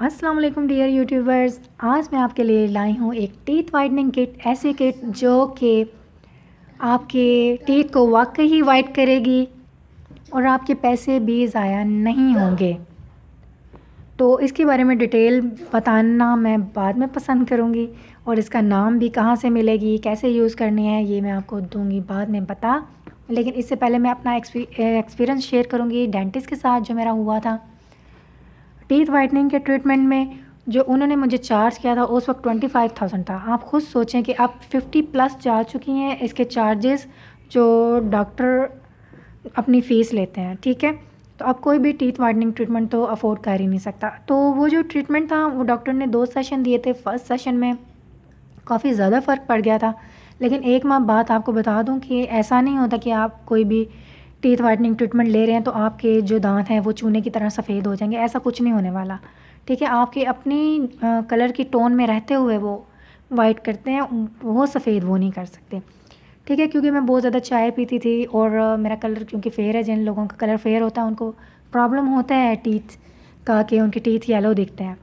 अस्सलाम वालेकुम dear YouTubers. आज मैं आपके लिए लाई हूँ एक टीथ वाइटनिंग किट, ऐसी किट जो कि आपके टीथ को वाकई ही वाइट करेगी और आपके पैसे भी ज़ाया नहीं होंगे। तो इसके बारे में डिटेल बताना मैं बाद में पसंद करूँगी और इसका नाम भी कहाँ से मिलेगी, कैसे यूज़ करनी है, ये मैं आपको दूँगी बाद में बता। लेकिन इससे पहले मैं अपना एक्सपीरियंस शेयर करूँगी डेंटिस्ट के साथ जो मेरा हुआ था टीथ वाइटनिंग के ट्रीटमेंट में। जो उन्होंने मुझे चार्ज किया था उस वक्त 25,000 था। आप खुद सोचें कि आप 50 प्लस जा चुकी हैं इसके चार्जेस जो डॉक्टर अपनी फ़ीस लेते हैं, ठीक है। तो अब कोई भी टीथ वाइटनिंग ट्रीटमेंट तो अफोर्ड कर ही नहीं सकता। तो वो जो ट्रीटमेंट था वो डॉक्टर ने 2 सेशन दिए थे। फर्स्ट सेशन में काफ़ी ज़्यादा फ़र्क पड़ गया था, लेकिन एक मैं बात आपको बता दूं कि ऐसा नहीं होता कि आप कोई भी टीथ वाइटनिंग ट्रीटमेंट ले रहे हैं तो आपके जो दांत हैं वो चूने की तरह सफ़ेद हो जाएंगे। ऐसा कुछ नहीं होने वाला, ठीक है। आपके अपनी कलर की टोन में रहते हुए वो वाइट करते हैं, वो सफ़ेद वो नहीं कर सकते, ठीक है। क्योंकि मैं बहुत ज़्यादा चाय पीती थी और मेरा कलर क्योंकि फेयर है, जिन लोगों का कलर फेयर होता है उनको प्रॉब्लम होता है टीथ का कि उनके टीथ येलो दिखते हैं,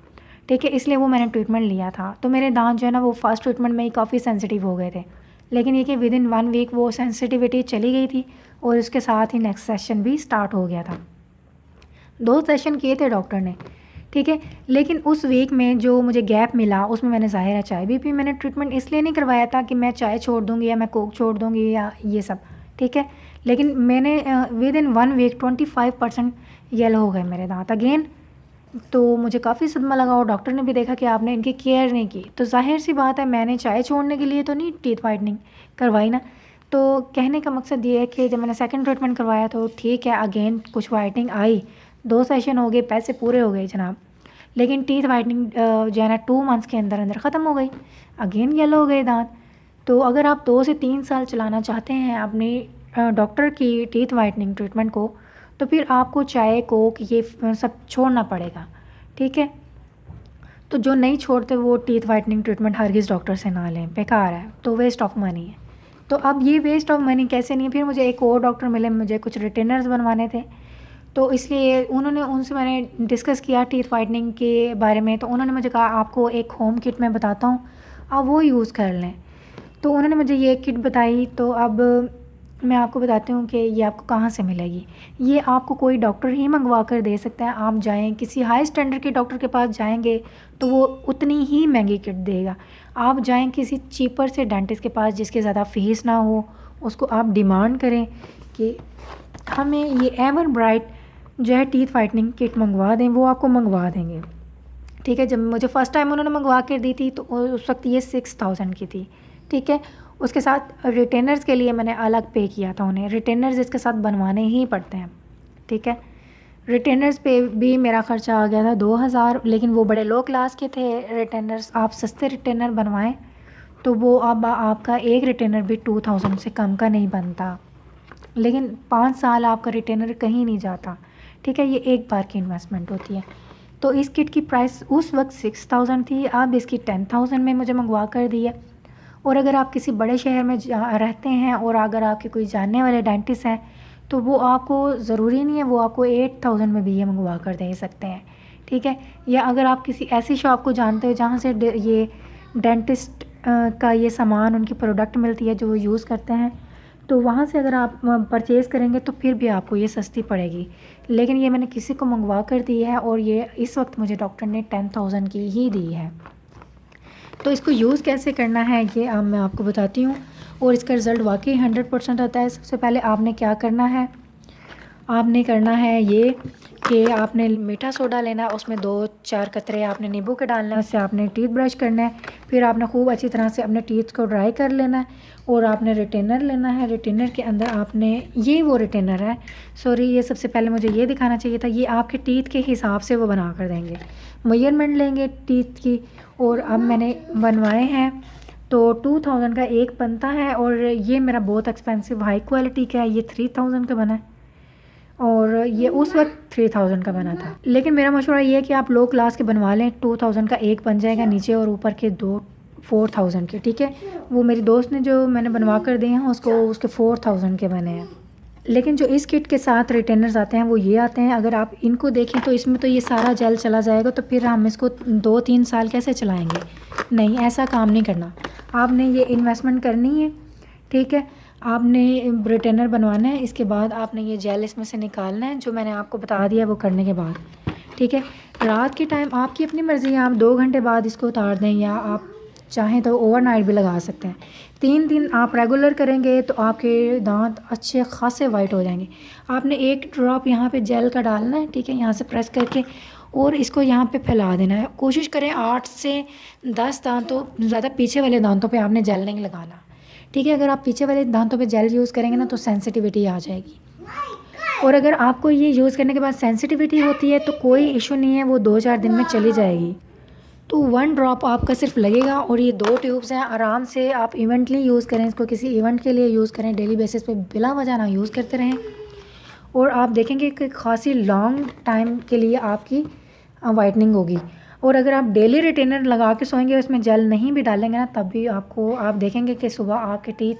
ठीक है। इसलिए वो मैंने ट्रीटमेंट लिया था। तो मेरे दांत जो है ना वो फर्स्ट ट्रीटमेंट में ही काफ़ी सेंसिटिव हो गए थे, लेकिन ये कि विद इन 1 वीक वो सेंसिटिविटी चली गई थी और उसके साथ ही नेक्स्ट सेशन भी स्टार्ट हो गया था। 2 सेशन किए थे डॉक्टर ने, ठीक है। लेकिन उस वीक में जो मुझे गैप मिला उसमें मैंने ज़ाहिर है चाय भी पी। मैंने ट्रीटमेंट इसलिए नहीं करवाया था कि मैं चाय छोड़ दूँगी या मैं कोक छोड़ दूँगी या ये सब, ठीक है। लेकिन मैंने विद इन 1 वीक 25% येलो हो गए मेरे दांत अगेन। तो मुझे काफ़ी सदमा लगा और डॉक्टर ने भी देखा कि आपने इनकी केयर नहीं की। तो ज़ाहिर सी बात है मैंने चाय छोड़ने के लिए तो नहीं टीथ वाइटनिंग करवाई ना। तो कहने का मकसद ये है कि जब मैंने सेकंड ट्रीटमेंट करवाया तो ठीक है अगेन कुछ वाइटनिंग आई, 2 सेशन हो गए, पैसे पूरे हो गए जनाब। लेकिन टीथ वाइटनिंग जो है ना 2 मंथ्स के अंदर अंदर ख़त्म हो गई, अगेन येलो हो गए दांत। तो अगर आप 2 से 3 साल चलाना चाहते हैं अपनी डॉक्टर की टीथ वाइटनिंग ट्रीटमेंट को, तो फिर आपको चाय कोक ये सब छोड़ना पड़ेगा, ठीक है। तो जो नहीं छोड़ते वो टीथ वाइटनिंग ट्रीटमेंट हरगिज़ डॉक्टर से ना लें, बेकार है, तो वेस्ट ऑफ मनी है। तो अब ये वेस्ट ऑफ मनी कैसे नहीं, फिर मुझे एक और डॉक्टर मिले, मुझे कुछ रिटेनर्स बनवाने थे। तो इसलिए उन्होंने उनसे मैंने डिस्कस किया टीथ वाइटनिंग के बारे में। तो उन्होंने मुझे कहा आपको एक होम किट मैं बताता हूँ, आप वो यूज़ कर लें। तो उन्होंने मुझे ये किट बताई। तो अब मैं आपको बताती हूँ कि ये आपको कहाँ से मिलेगी। ये आपको कोई डॉक्टर ही मंगवा कर दे सकता है। आप जाएं किसी हाई स्टैंडर्ड के डॉक्टर के पास जाएंगे तो वो उतनी ही महंगी किट देगा। आप जाएं किसी चीपर से डेंटिस्ट के पास जिसके ज़्यादा फीस ना हो, उसको आप डिमांड करें कि हमें ये एवर ब्राइट जो है टीथ वाइटनिंग किट मंगवा दें, वो आपको मंगवा देंगे, ठीक है। जब मुझे फ़र्स्ट टाइम उन्होंने मंगवा कर दी थी तो उस वक्त ये 6,000 की थी, ठीक है। उसके साथ रिटेनर्स के लिए मैंने अलग पे किया था उन्हें, रिटेनर्स इसके साथ बनवाने ही पड़ते हैं, ठीक है। रिटेनर्स पे भी मेरा ख़र्चा आ गया था 2,000, लेकिन वो बड़े लो क्लास के थे रिटेनर्स। आप सस्ते रिटेनर बनवाएं तो वो अब आपका एक रिटेनर भी 2,000 से कम का नहीं बनता, लेकिन 5 साल आपका रिटेनर कहीं नहीं जाता, ठीक है। ये एक बार की इन्वेस्टमेंट होती है। तो इस किट की प्राइस उस वक्त 6,000 थी, अब इसकी 10,000 में मुझे मंगवा कर दी है। और अगर आप किसी बड़े शहर में रहते हैं और अगर आपके कोई जानने वाले डेंटिस्ट हैं तो वो आपको ज़रूरी नहीं है, वो आपको 8,000 में भी ये मंगवा कर दे सकते हैं, ठीक है। या अगर आप किसी ऐसी शॉप को जानते हो जहाँ से ये डेंटिस्ट का ये सामान उनकी प्रोडक्ट मिलती है जो वो यूज़ करते हैं, तो वहाँ से अगर आप परचेज़ करेंगे तो फिर भी आपको ये सस्ती पड़ेगी। लेकिन ये मैंने किसी को मंगवा कर दी है और ये इस वक्त मुझे डॉक्टर ने 10,000 की ही दी है। तो इसको यूज़ कैसे करना है ये अब मैं आपको बताती हूँ और इसका रिज़ल्ट वाकई 100% आता है। सबसे पहले आपने क्या करना है, आपने करना है ये कि आपने मीठा सोडा लेना है, उसमें 2-4 कतरे आपने नींबू के डालना है, उससे आपने टीथ ब्रश करना है। फिर आपने खूब अच्छी तरह से अपने टीथ को ड्राई कर लेना है और आपने रिटेनर लेना है। रिटेनर के अंदर आपने ये वो रिटेनर है, सॉरी ये सबसे पहले मुझे ये दिखाना चाहिए था, ये आपके टीथ के हिसाब से वो बना कर देंगे, मेजरमेंट लेंगे टीथ की। और अब मैंने बनवाए हैं तो 2,000 का एक बनता है और ये मेरा बहुत एक्सपेंसिव हाई क्वालिटी का है, ये 3,000 का बना है और ये उस वक्त 3,000 का बना था। लेकिन मेरा मशवरा ये है कि आप लो क्लास के बनवा लें, 2,000 का एक बन जाएगा, नीचे और ऊपर के 4,000 के, ठीक है। वो मेरी दोस्त ने जो मैंने बनवा कर दिए हैं उसको उसके 4,000 के बने हैं। लेकिन जो इस किट के साथ रिटेनर्स आते हैं वो ये आते हैं, अगर आप इनको देखें तो इसमें तो ये सारा जेल चला जाएगा, तो फिर हम इसको 2-3 साल कैसे चलाएंगे। नहीं, ऐसा काम नहीं करना। आपने ये इन्वेस्टमेंट करनी है, ठीक है। आपने रिटेनर बनवाना है, इसके बाद आपने ये जेल इसमें से निकालना है, जो मैंने आपको बता दिया वो करने के बाद, ठीक है। रात के टाइम आपकी अपनी मर्ज़ी है, आप 2 घंटे बाद इसको उतार दें या आप चाहें तो ओवरनाइट भी लगा सकते हैं। 3 दिन आप रेगुलर करेंगे तो आपके दांत अच्छे खासे वाइट हो जाएंगे। आपने एक ड्रॉप यहाँ पे जेल का डालना है, ठीक है, यहाँ से प्रेस करके, और इसको यहाँ पे फैला देना है। कोशिश करें 8 से 10 दांतों, ज़्यादा पीछे वाले दांतों पे आपने जेल नहीं लगाना, ठीक है। अगर आप पीछे वाले दांतों पे जेल यूज़ करेंगे ना तो सेंसिटिविटी आ जाएगी, और अगर आपको ये यूज़ करने के बाद सेंसिटिविटी होती है तो कोई इशू नहीं है, वो 2-4 दिन में चली जाएगी। तो 1 ड्रॉप आपका सिर्फ लगेगा, और ये 2 ट्यूब्स हैं। आराम से आप इवेंटली यूज़ करें इसको, किसी इवेंट के लिए यूज़ करें, डेली बेसिस पे बिला वजह ना यूज़ करते रहें, और आप देखेंगे कि खासी लॉन्ग टाइम के लिए आपकी वाइटनिंग होगी। और अगर आप डेली रिटेनर लगा के सोएंगे, उसमें जेल नहीं भी डालेंगे ना, तब भी आप देखेंगे कि सुबह आपके टीथ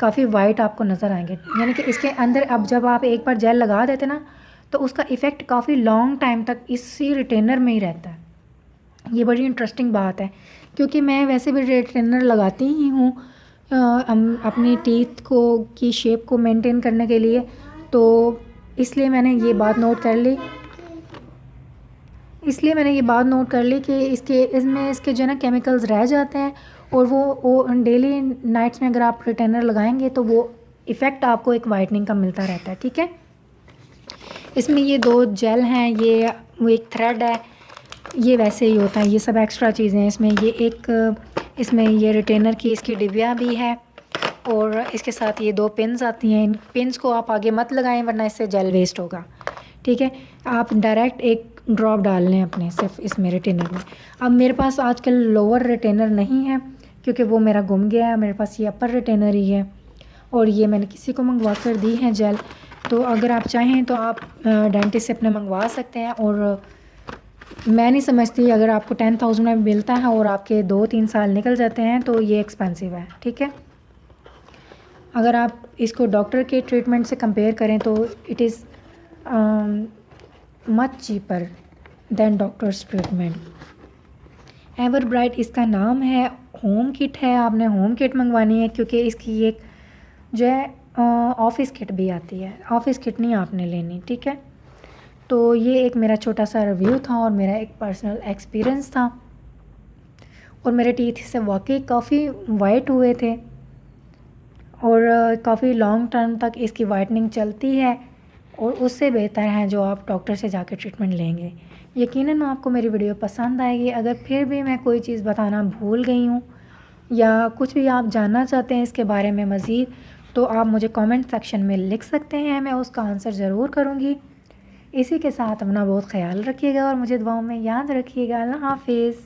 काफ़ी वाइट आपको नज़र आएंगे। यानी कि इसके अंदर अब जब आप एक बार जेल लगा देते ना, तो उसका इफ़ेक्ट काफ़ी लॉन्ग टाइम तक इसी रिटेनर में ही रहता है। ये बड़ी इंटरेस्टिंग बात है, क्योंकि मैं वैसे भी रिटेनर लगाती ही हूँ अपनी टीथ को की शेप को मेंटेन करने के लिए, तो इसलिए मैंने ये बात नोट कर ली कि इसके जो है ना केमिकल्स रह जाते हैं, और वो डेली नाइट्स में अगर आप रिटेनर लगाएंगे तो वो इफ़ेक्ट आपको एक वाइटनिंग का मिलता रहता है, ठीक है। इसमें ये 2 जेल हैं, ये वो एक थ्रेड है, ये वैसे ही होता है, ये सब एक्स्ट्रा चीज़ें हैं इसमें। इसमें ये रिटेनर की इसकी डिबिया भी है, और इसके साथ ये 2 पिन्स आती हैं। इन पिन्स को आप आगे मत लगाएं वरना इससे जेल वेस्ट होगा, ठीक है। आप डायरेक्ट एक ड्रॉप डाल लें अपने सिर्फ इसमें रिटेनर में। अब मेरे पास आजकल लोअर रिटेनर नहीं है, क्योंकि वो मेरा गुम गया है। मेरे पास ये अपर रिटेनर ही है, और ये मैंने किसी को मंगवा कर दी है जेल। तो अगर आप चाहें तो आप डेंटिस्ट से अपने मंगवा सकते हैं, और मैं नहीं समझती अगर आपको 10,000 में मिलता है और आपके 2-3 साल निकल जाते हैं तो ये एक्सपेंसिव है, ठीक है। अगर आप इसको डॉक्टर के ट्रीटमेंट से कंपेयर करें तो it is much cheaper than doctors treatment. Everbright इसका नाम है, होम किट है, आपने होम किट मंगवानी है, क्योंकि इसकी एक जो है ऑफिस किट भी आती है, ऑफिस किट नहीं आपने लेनी, ठीक है। तो ये एक मेरा छोटा सा रिव्यू था और मेरा एक पर्सनल एक्सपीरियंस था, और मेरे टीथ से वाकई काफ़ी वाइट हुए थे, और काफ़ी लॉन्ग टर्म तक इसकी वाइटनिंग चलती है, और उससे बेहतर है जो आप डॉक्टर से जाकर ट्रीटमेंट लेंगे। यकीनन आपको मेरी वीडियो पसंद आएगी। अगर फिर भी मैं कोई चीज़ बताना भूल गई हूँ या कुछ भी आप जानना चाहते हैं इसके बारे में मज़ीद, तो आप मुझे कमेंट सेक्शन में लिख सकते हैं, मैं उसका आंसर ज़रूर करूँगी। इसी के साथ अपना बहुत ख्याल रखिएगा और मुझे दुआओं में याद रखिएगा। अल्लाह हाफिज़।